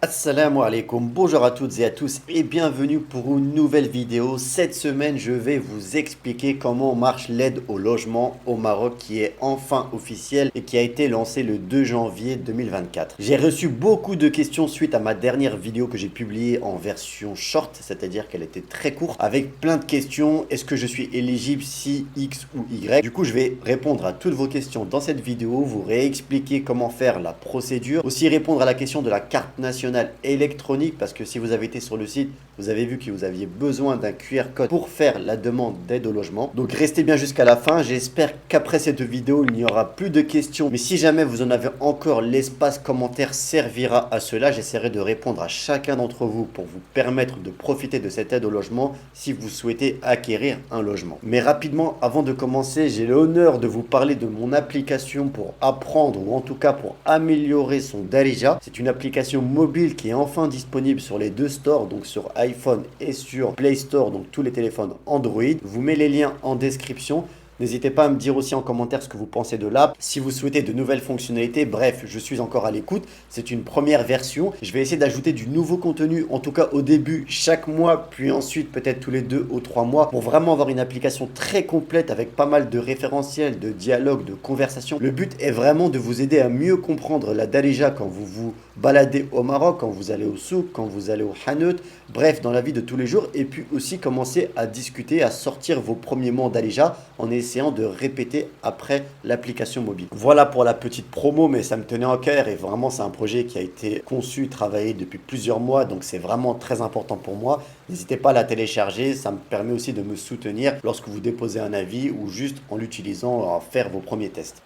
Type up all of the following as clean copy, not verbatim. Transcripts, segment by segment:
Assalamu alaikum, bonjour à toutes et à tous et bienvenue pour une nouvelle vidéo. Cette semaine, je vais vous expliquer comment marche l'aide au logement au Maroc qui est enfin officielle et qui a été lancée le 2 janvier 2024. J'ai reçu beaucoup de questions suite à ma dernière vidéo que j'ai publiée en version short, c'est-à-dire qu'elle était très courte, avec plein de questions. Est-ce que je suis éligible si X ou Y? Du coup, je vais répondre à toutes vos questions dans cette vidéo, vous réexpliquer comment faire la procédure, aussi répondre à la question de la carte nationale électronique parce que si vous avez été sur le site, vous avez vu que vous aviez besoin d'un QR code pour faire la demande d'aide au logement. Donc restez bien jusqu'à la fin. J'espère qu'après cette vidéo, il n'y aura plus de questions. Mais si jamais vous en avez encore, l'espace commentaire servira à cela. J'essaierai de répondre à chacun d'entre vous pour vous permettre de profiter de cette aide au logement si vous souhaitez acquérir un logement. Mais rapidement, avant de commencer, j'ai l'honneur de vous parler de mon application pour apprendre ou en tout cas pour améliorer son Darija. C'est une application mobile qui est enfin disponible sur les deux stores, donc sur iPhone et sur Play Store, donc tous les téléphones Android. Je vous mets les liens en description. N'hésitez pas à me dire aussi en commentaire ce que vous pensez de l'app, si vous souhaitez de nouvelles fonctionnalités. Bref, je suis encore à l'écoute. C'est une première version. Je vais essayer d'ajouter du nouveau contenu, en tout cas au début, chaque mois, puis ensuite peut-être tous les 2 ou 3 mois, pour vraiment avoir une application très complète avec pas mal de référentiels, de dialogues, de conversations. Le but est vraiment de vous aider à mieux comprendre la Darija quand vous vous baladez au Maroc, quand vous allez au souk, quand vous allez au hanout, bref, dans la vie de tous les jours, et puis aussi commencer à discuter, à sortir vos premiers mots en Darija en essayant de répéter après l'application mobile. Voilà pour la petite promo, mais ça me tenait en cœur et vraiment c'est un projet qui a été conçu, travaillé depuis plusieurs mois, donc c'est vraiment très important pour moi. N'hésitez pas à la télécharger, ça me permet aussi de me soutenir lorsque vous déposez un avis ou juste en l'utilisant à faire vos premiers tests.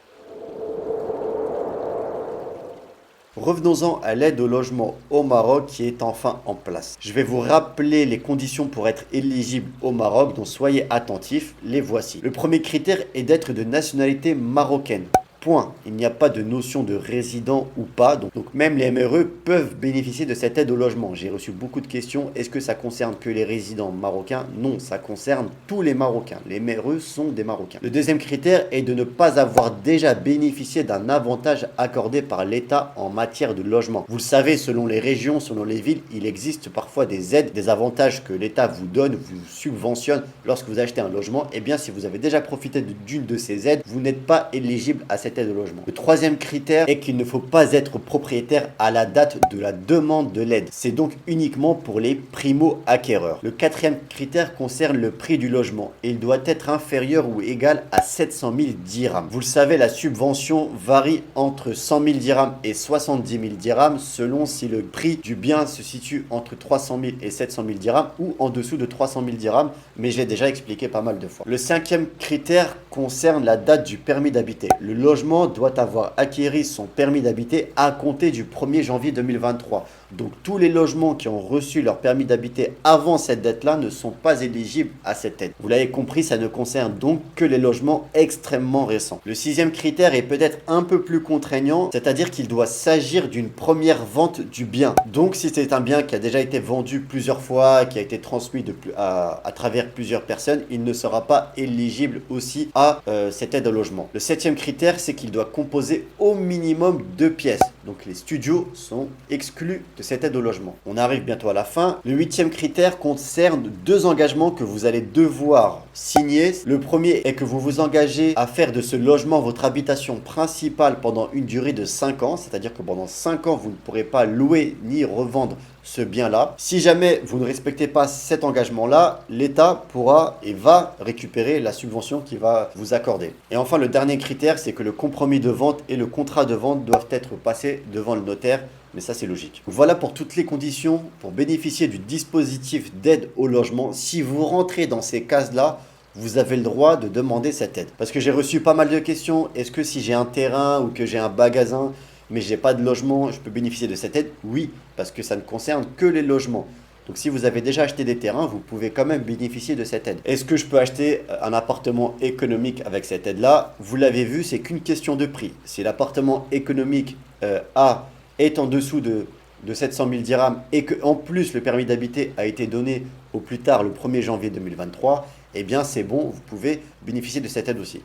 Revenons-en à l'aide au logement au Maroc qui est enfin en place. Je vais vous rappeler les conditions pour être éligible au Maroc, donc soyez attentifs, les voici. Le premier critère est d'être de nationalité marocaine. Point. Il n'y a pas de notion de résident ou pas. Donc même les MRE peuvent bénéficier de cette aide au logement. J'ai reçu beaucoup de questions. Est-ce que ça concerne que les résidents marocains? Non, ça concerne tous les Marocains. Les MRE sont des Marocains. Le deuxième critère est de ne pas avoir déjà bénéficié d'un avantage accordé par l'État en matière de logement. Vous le savez, selon les régions, selon les villes, il existe parfois des aides, des avantages que l'État vous donne, vous subventionne lorsque vous achetez un logement. Eh bien, si vous avez déjà profité d'une de ces aides, vous n'êtes pas éligible à cette aide au logement. Le troisième critère est qu'il ne faut pas être propriétaire à la date de la demande de l'aide. C'est donc uniquement pour les primo-acquéreurs. Le quatrième critère concerne le prix du logement. Il doit être inférieur ou égal à 700 000 dirhams. Vous le savez, la subvention varie entre 100 000 dirhams et 70 000 dirhams selon si le prix du bien se situe entre 300 000 et 700 000 dirhams ou en dessous de 300 000 dirhams, mais je l'ai déjà expliqué pas mal de fois. Le cinquième critère concerne la date du permis d'habiter. Le logement doit avoir acquis son permis d'habiter à compter du 1er janvier 2023. Donc tous les logements qui ont reçu leur permis d'habiter avant cette date-là ne sont pas éligibles à cette aide. Vous l'avez compris, ça ne concerne donc que les logements extrêmement récents. Le sixième critère est peut-être un peu plus contraignant, c'est-à-dire qu'il doit s'agir d'une première vente du bien. Donc si c'est un bien qui a déjà été vendu plusieurs fois, qui a été transmis à travers plusieurs personnes, il ne sera pas éligible aussi à cette aide au logement. Le septième critère, c'est qu'il doit composer au minimum 2 pièces. Donc les studios sont exclus de cette aide au logement. On arrive bientôt à la fin. Le huitième critère concerne 2 engagements que vous allez devoir signer. Le premier est que vous vous engagez à faire de ce logement votre habitation principale pendant une durée de 5 ans, c'est-à-dire que pendant 5 ans, vous ne pourrez pas louer ni revendre ce bien-là. Si jamais vous ne respectez pas cet engagement-là, l'État pourra et va récupérer la subvention qu'il va vous accorder. Et enfin, le dernier critère, c'est que le compromis de vente et le contrat de vente doivent être passés devant le notaire. Mais ça, c'est logique. Voilà pour toutes les conditions pour bénéficier du dispositif d'aide au logement. Si vous rentrez dans ces cases-là, vous avez le droit de demander cette aide. Parce que j'ai reçu pas mal de questions. Est-ce que si j'ai un terrain ou que j'ai un magasin, mais je n'ai pas de logement, je peux bénéficier de cette aide? Oui, parce que ça ne concerne que les logements. Donc si vous avez déjà acheté des terrains, vous pouvez quand même bénéficier de cette aide. Est-ce que je peux acheter un appartement économique avec cette aide-là? Vous l'avez vu, c'est qu'une question de prix. Si l'appartement économique A est en dessous de 700 000 dirhams et qu'en plus le permis d'habiter a été donné au plus tard le 1er janvier 2023, eh bien c'est bon, vous pouvez bénéficier de cette aide aussi.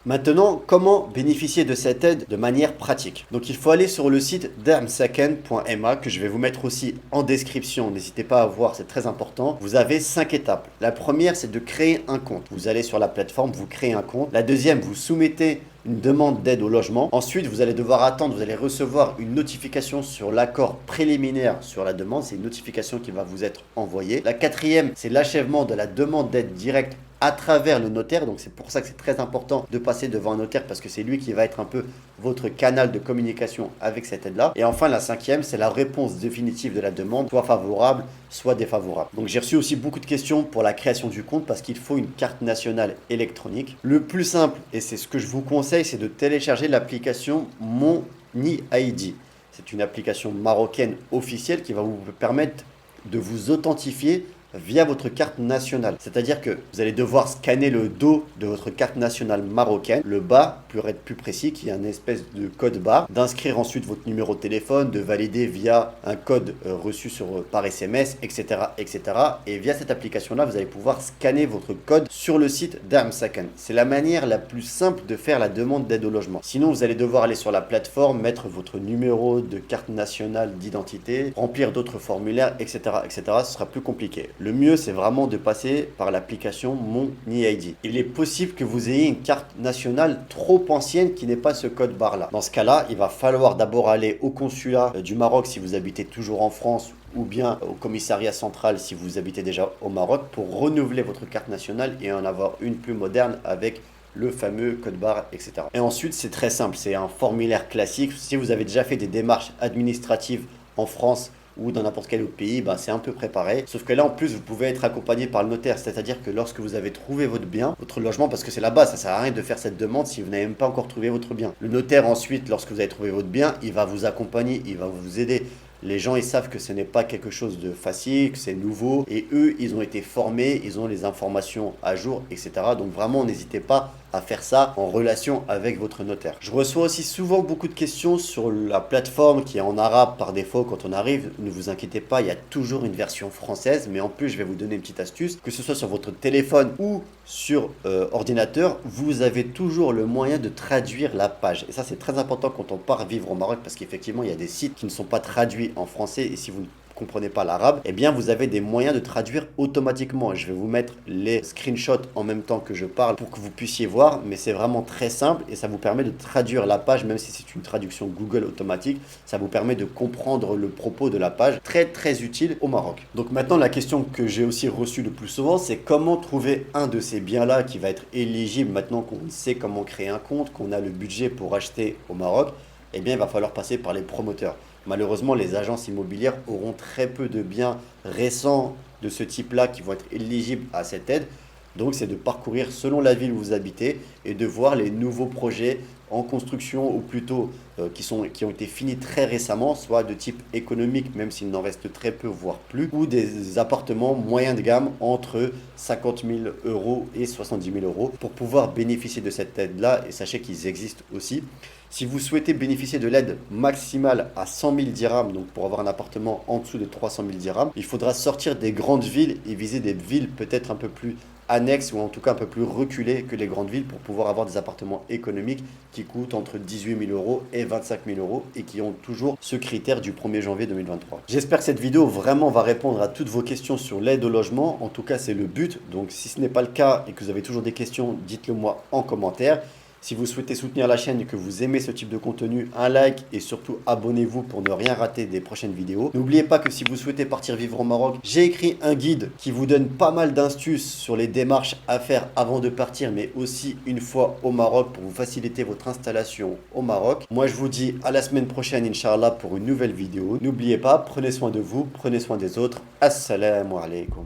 Maintenant, comment bénéficier de cette aide de manière pratique? Donc il faut aller sur le site darmsaken.ma que je vais vous mettre aussi en description. N'hésitez pas à voir, c'est très important. Vous avez 5 étapes. La première, c'est de créer un compte. Vous allez sur la plateforme, vous créez un compte. La deuxième, vous soumettez une demande d'aide au logement. Ensuite, vous allez devoir attendre, vous allez recevoir une notification sur l'accord préliminaire sur la demande. C'est une notification qui va vous être envoyée. La quatrième, c'est l'achèvement de la demande d'aide directe à travers le notaire. Donc c'est pour ça que c'est très important de passer devant un notaire parce que c'est lui qui va être un peu votre canal de communication avec cette aide-là. Et enfin, la cinquième, c'est la réponse définitive de la demande, soit favorable, soit défavorable. Donc j'ai reçu aussi beaucoup de questions pour la création du compte parce qu'il faut une carte nationale électronique. Le plus simple, et c'est ce que je vous conseille, c'est de télécharger l'application Mon ID. C'est une application marocaine officielle qui va vous permettre de vous authentifier via votre carte nationale. C'est-à-dire que vous allez devoir scanner le dos de votre carte nationale marocaine, le bas, pour être plus précis, qui est un espèce de code barre, d'inscrire ensuite votre numéro de téléphone, de valider via un code reçu par SMS, etc., etc. Et via cette application-là, vous allez pouvoir scanner votre code sur le site d'Armsaken. C'est la manière la plus simple de faire la demande d'aide au logement. Sinon, vous allez devoir aller sur la plateforme, mettre votre numéro de carte nationale d'identité, remplir d'autres formulaires, etc., etc. Ce sera plus compliqué. Le mieux, c'est vraiment de passer par l'application Mon ID. Il est possible que vous ayez une carte nationale trop ancienne qui n'ait pas ce code barre-là. Dans ce cas-là, il va falloir d'abord aller au consulat du Maroc si vous habitez toujours en France ou bien au commissariat central si vous habitez déjà au Maroc pour renouveler votre carte nationale et en avoir une plus moderne avec le fameux code barre, etc. Et ensuite, c'est très simple, c'est un formulaire classique. Si vous avez déjà fait des démarches administratives en France ou dans n'importe quel autre pays, c'est un peu préparé. Sauf que là, en plus, vous pouvez être accompagné par le notaire. C'est-à-dire que lorsque vous avez trouvé votre bien, votre logement, parce que c'est la base, ça sert à rien de faire cette demande si vous n'avez même pas encore trouvé votre bien. Le notaire, ensuite, lorsque vous avez trouvé votre bien, il va vous accompagner, il va vous aider. Les gens, ils savent que ce n'est pas quelque chose de facile, que c'est nouveau. Et eux, ils ont été formés, ils ont les informations à jour, etc. Donc vraiment, n'hésitez pas à faire ça en relation avec votre notaire. Je reçois aussi souvent beaucoup de questions sur la plateforme qui est en arabe par défaut quand on arrive. Ne vous inquiétez pas, il y a toujours une version française. Mais en plus, je vais vous donner une petite astuce. Que ce soit sur votre téléphone ou sur ordinateur, vous avez toujours le moyen de traduire la page. Et ça, c'est très important quand on part vivre au Maroc parce qu'effectivement, il y a des sites qui ne sont pas traduits en français. Et si vous ne comprenez pas l'arabe, eh bien vous avez des moyens de traduire automatiquement. Je vais vous mettre les screenshots en même temps que je parle pour que vous puissiez voir, mais c'est vraiment très simple et ça vous permet de traduire la page, même si c'est une traduction Google automatique, ça vous permet de comprendre le propos de la page, très très utile au Maroc. Donc maintenant, la question que j'ai aussi reçue le plus souvent, c'est comment trouver un de ces biens-là qui va être éligible maintenant qu'on sait comment créer un compte, qu'on a le budget pour acheter au Maroc. Eh bien il va falloir passer par les promoteurs. Malheureusement, les agences immobilières auront très peu de biens récents de ce type-là qui vont être éligibles à cette aide. Donc, c'est de parcourir selon la ville où vous habitez et de voir les nouveaux projets en construction ou plutôt qui ont été finis très récemment, soit de type économique, même s'il n'en reste très peu, voire plus, ou des appartements moyens de gamme entre 50 000 euros et 70 000 euros pour pouvoir bénéficier de cette aide-là. Et sachez qu'ils existent aussi. Si vous souhaitez bénéficier de l'aide maximale à 100 000 dirhams, donc pour avoir un appartement en dessous de 300 000 dirhams, il faudra sortir des grandes villes et viser des villes peut-être un peu plus annexes ou en tout cas un peu plus reculées que les grandes villes pour pouvoir avoir des appartements économiques qui coûtent entre 18 000 euros et 25 000 euros et qui ont toujours ce critère du 1er janvier 2023. J'espère que cette vidéo vraiment va répondre à toutes vos questions sur l'aide au logement. En tout cas, c'est le but. Donc si ce n'est pas le cas et que vous avez toujours des questions, dites-le moi en commentaire. Si vous souhaitez soutenir la chaîne et que vous aimez ce type de contenu, un like et surtout abonnez-vous pour ne rien rater des prochaines vidéos. N'oubliez pas que si vous souhaitez partir vivre au Maroc, j'ai écrit un guide qui vous donne pas mal d'astuces sur les démarches à faire avant de partir, mais aussi une fois au Maroc pour vous faciliter votre installation au Maroc. Moi, je vous dis à la semaine prochaine, Inch'Allah, pour une nouvelle vidéo. N'oubliez pas, prenez soin de vous, prenez soin des autres. Assalamu alaikum.